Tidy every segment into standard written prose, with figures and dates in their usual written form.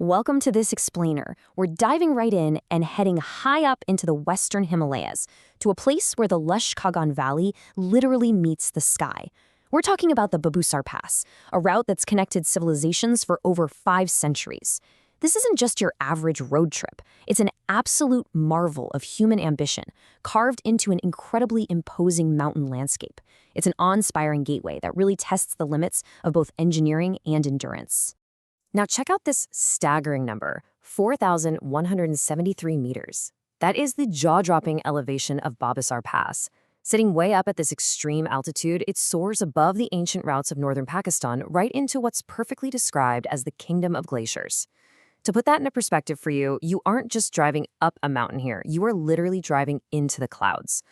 Welcome to this explainer. We're diving right in and heading high up into the western Himalayas, to a place where the lush Kaghan Valley literally meets the sky. We're talking about the Babusar Pass, a route that's connected civilizations for over 5 centuries. This isn't just your average road trip. It's an absolute marvel of human ambition, carved into an incredibly imposing mountain landscape. It's an awe-inspiring gateway that really tests the limits of both engineering and endurance. Now check out this staggering number, 4,173 meters. That is the jaw-dropping elevation of Babusar Pass. Sitting way up at this extreme altitude, it soars above the ancient routes of northern Pakistan right into what's perfectly described as the kingdom of glaciers. To put that into perspective for you, you aren't just driving up a mountain here, you are literally driving into the clouds.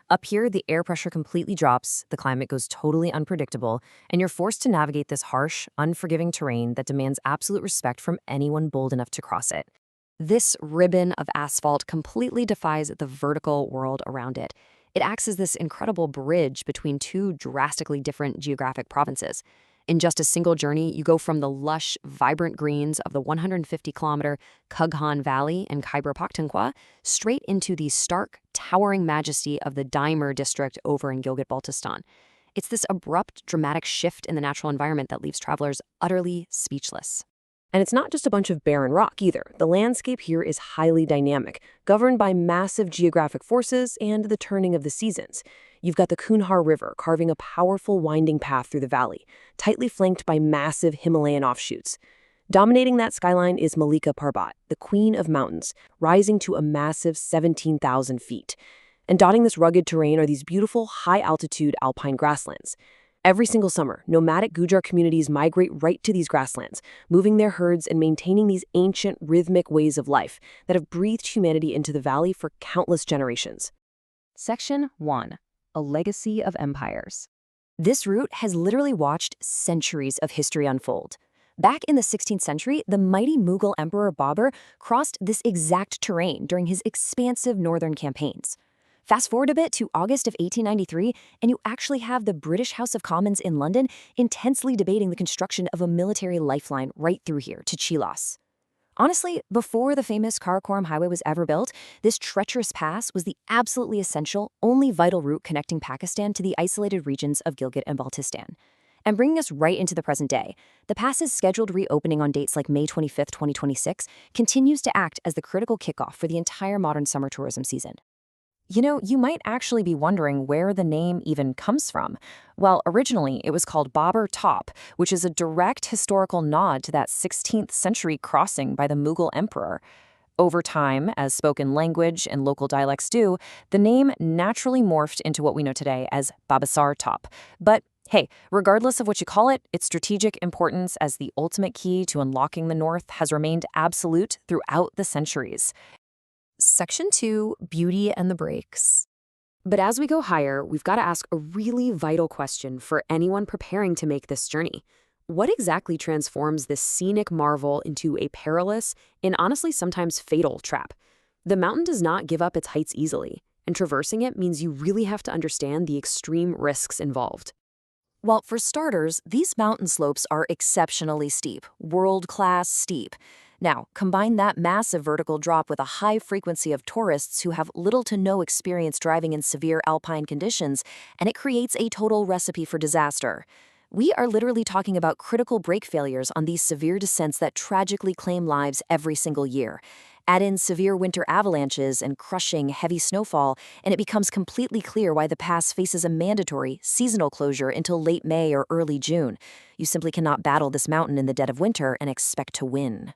Up here, the air pressure completely drops, the climate goes totally unpredictable, and you're forced to navigate this harsh, unforgiving terrain that demands absolute respect from anyone bold enough to cross it. This ribbon of asphalt completely defies the vertical world around it. It acts as this incredible bridge between two drastically different geographic provinces. In just a single journey, you go from the lush, vibrant greens of the 150-kilometer Kaghan Valley and Khyber Pakhtunkhwa straight into the stark, towering majesty of the Daimur district over in Gilgit-Baltistan. It's this abrupt, dramatic shift in the natural environment that leaves travelers utterly speechless. And it's not just a bunch of barren rock either. The landscape here is highly dynamic, governed by massive geographic forces and the turning of the seasons. You've got the Kunhar River carving a powerful winding path through the valley, tightly flanked by massive Himalayan offshoots. Dominating that skyline is Malika Parbat, the queen of mountains, rising to a massive 17,000 feet. And dotting this rugged terrain are these beautiful, high-altitude alpine grasslands. Every single summer, nomadic Gujar communities migrate right to these grasslands, moving their herds and maintaining these ancient, rhythmic ways of life that have breathed humanity into the valley for countless generations. Section 1. A Legacy of Empires. This route has literally watched centuries of history unfold. Back in the 16th century, the mighty Mughal Emperor Babur crossed this exact terrain during his expansive northern campaigns. Fast forward a bit to August of 1893, and you actually have the British House of Commons in London intensely debating the construction of a military lifeline right through here to Chilas. Honestly, before the famous Karakoram Highway was ever built, this treacherous pass was the absolutely essential, only vital route connecting Pakistan to the isolated regions of Gilgit and Baltistan. And bringing us right into the present day, the pass's scheduled reopening on dates like May 25, 2026, continues to act as the critical kickoff for the entire modern summer tourism season. You know, you might actually be wondering where the name even comes from. Well, originally it was called Babur Top, which is a direct historical nod to that 16th century crossing by the Mughal emperor. Over time, as spoken language and local dialects do, the name naturally morphed into what we know today as Babusar Top. But hey, regardless of what you call it, its strategic importance as the ultimate key to unlocking the north has remained absolute throughout the centuries. Section 2, Beauty and the Breaks. But as we go higher, we've got to ask a really vital question for anyone preparing to make this journey. What exactly transforms this scenic marvel into a perilous and honestly sometimes fatal trap? The mountain does not give up its heights easily, and traversing it means you really have to understand the extreme risks involved. Well, for starters, these mountain slopes are exceptionally steep, world-class steep. Now, combine that massive vertical drop with a high frequency of tourists who have little to no experience driving in severe alpine conditions, and it creates a total recipe for disaster. We are literally talking about critical brake failures on these severe descents that tragically claim lives every single year. Add in severe winter avalanches and crushing, heavy snowfall, and it becomes completely clear why the pass faces a mandatory, seasonal closure until late May or early June. You simply cannot battle this mountain in the dead of winter and expect to win.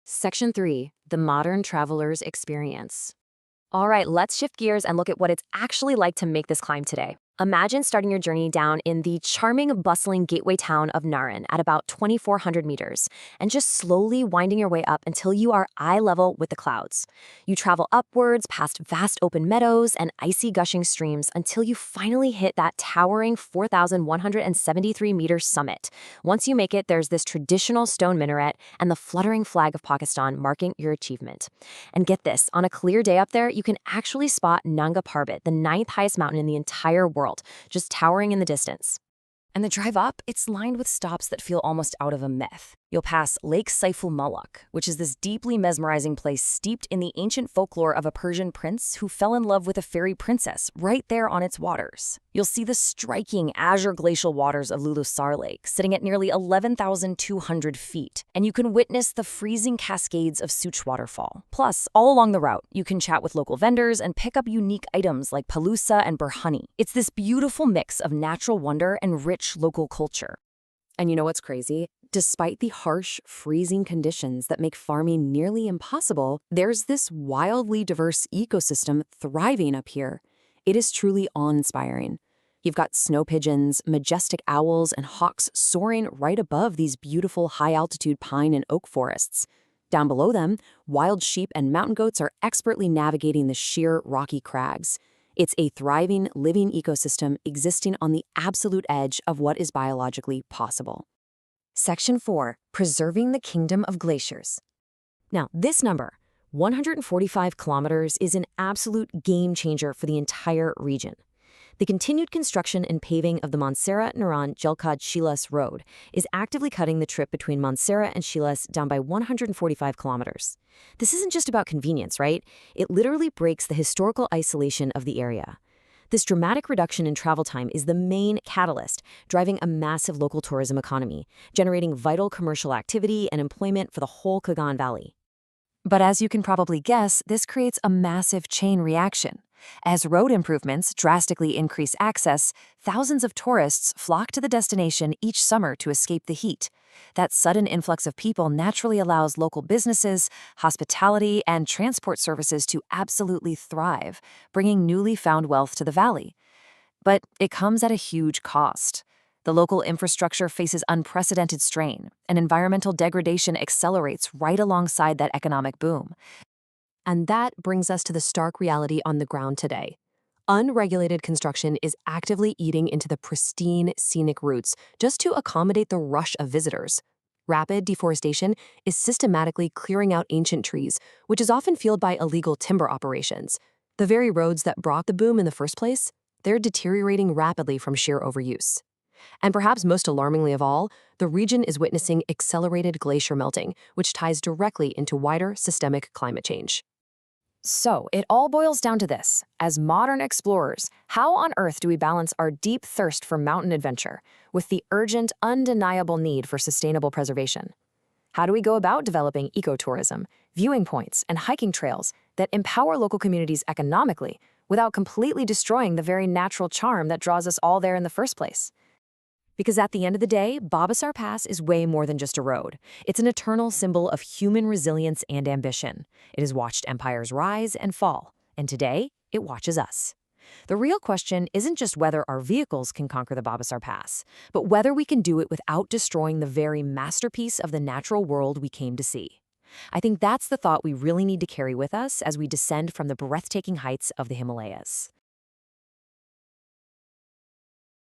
Section 3. The Modern Traveler's Experience. All right, let's shift gears and look at what it's actually like to make this climb today. Imagine starting your journey down in the charming, bustling gateway town of Naran at about 2,400 meters, and just slowly winding your way up until you are eye level with the clouds. You travel upwards past vast open meadows and icy gushing streams until you finally hit that towering 4,173-meter summit. Once you make it, there's this traditional stone minaret and the fluttering flag of Pakistan marking your achievement. And get this, on a clear day up there, you can actually spot Nanga Parbat, the 9th highest mountain in the entire world, just towering in the distance. And the drive up, it's lined with stops that feel almost out of a myth. You'll pass Lake Saiful Malook, which is this deeply mesmerizing place steeped in the ancient folklore of a Persian prince who fell in love with a fairy princess right there on its waters. You'll see the striking azure glacial waters of Lolisar Lake, sitting at nearly 11,200 feet, and you can witness the freezing cascades of Such waterfall. Plus, all along the route, you can chat with local vendors and pick up unique items like palusa and burhani. It's this beautiful mix of natural wonder and rich local culture. And you know what's crazy? Despite the harsh, freezing conditions that make farming nearly impossible, there's this wildly diverse ecosystem thriving up here. It is truly awe-inspiring. You've got snow pigeons, majestic owls, and hawks soaring right above these beautiful high-altitude pine and oak forests. Down below them, wild sheep and mountain goats are expertly navigating the sheer, rocky crags. It's a thriving, living ecosystem existing on the absolute edge of what is biologically possible. Section 4. Preserving the Kingdom of Glaciers. Now, this number, 145 kilometers, is an absolute game changer for the entire region. The continued construction and paving of the Montserrat-Naran Kaghan Road is actively cutting the trip between Montserrat and Shilas down by 145 kilometers. This isn't just about convenience, right? It literally breaks the historical isolation of the area. This dramatic reduction in travel time is the main catalyst, driving a massive local tourism economy, generating vital commercial activity and employment for the whole Kaghan Valley. But as you can probably guess, this creates a massive chain reaction. As road improvements drastically increase access, thousands of tourists flock to the destination each summer to escape the heat. That sudden influx of people naturally allows local businesses, hospitality, and transport services to absolutely thrive, bringing newly found wealth to the valley. But it comes at a huge cost. The local infrastructure faces unprecedented strain, and environmental degradation accelerates right alongside that economic boom. And that brings us to the stark reality on the ground today. Unregulated construction is actively eating into the pristine, scenic routes just to accommodate the rush of visitors. Rapid deforestation is systematically clearing out ancient trees, which is often fueled by illegal timber operations. The very roads that brought the boom in the first place, they're deteriorating rapidly from sheer overuse. And perhaps most alarmingly of all, the region is witnessing accelerated glacier melting, which ties directly into wider systemic climate change. So, it all boils down to this. As modern explorers, how on earth do we balance our deep thirst for mountain adventure with the urgent, undeniable need for sustainable preservation? How do we go about developing ecotourism, viewing points, and hiking trails that empower local communities economically without completely destroying the very natural charm that draws us all there in the first place? Because at the end of the day, Babusar Pass is way more than just a road. It's an eternal symbol of human resilience and ambition. It has watched empires rise and fall, and today, it watches us. The real question isn't just whether our vehicles can conquer the Babusar Pass, but whether we can do it without destroying the very masterpiece of the natural world we came to see. I think that's the thought we really need to carry with us as we descend from the breathtaking heights of the Himalayas.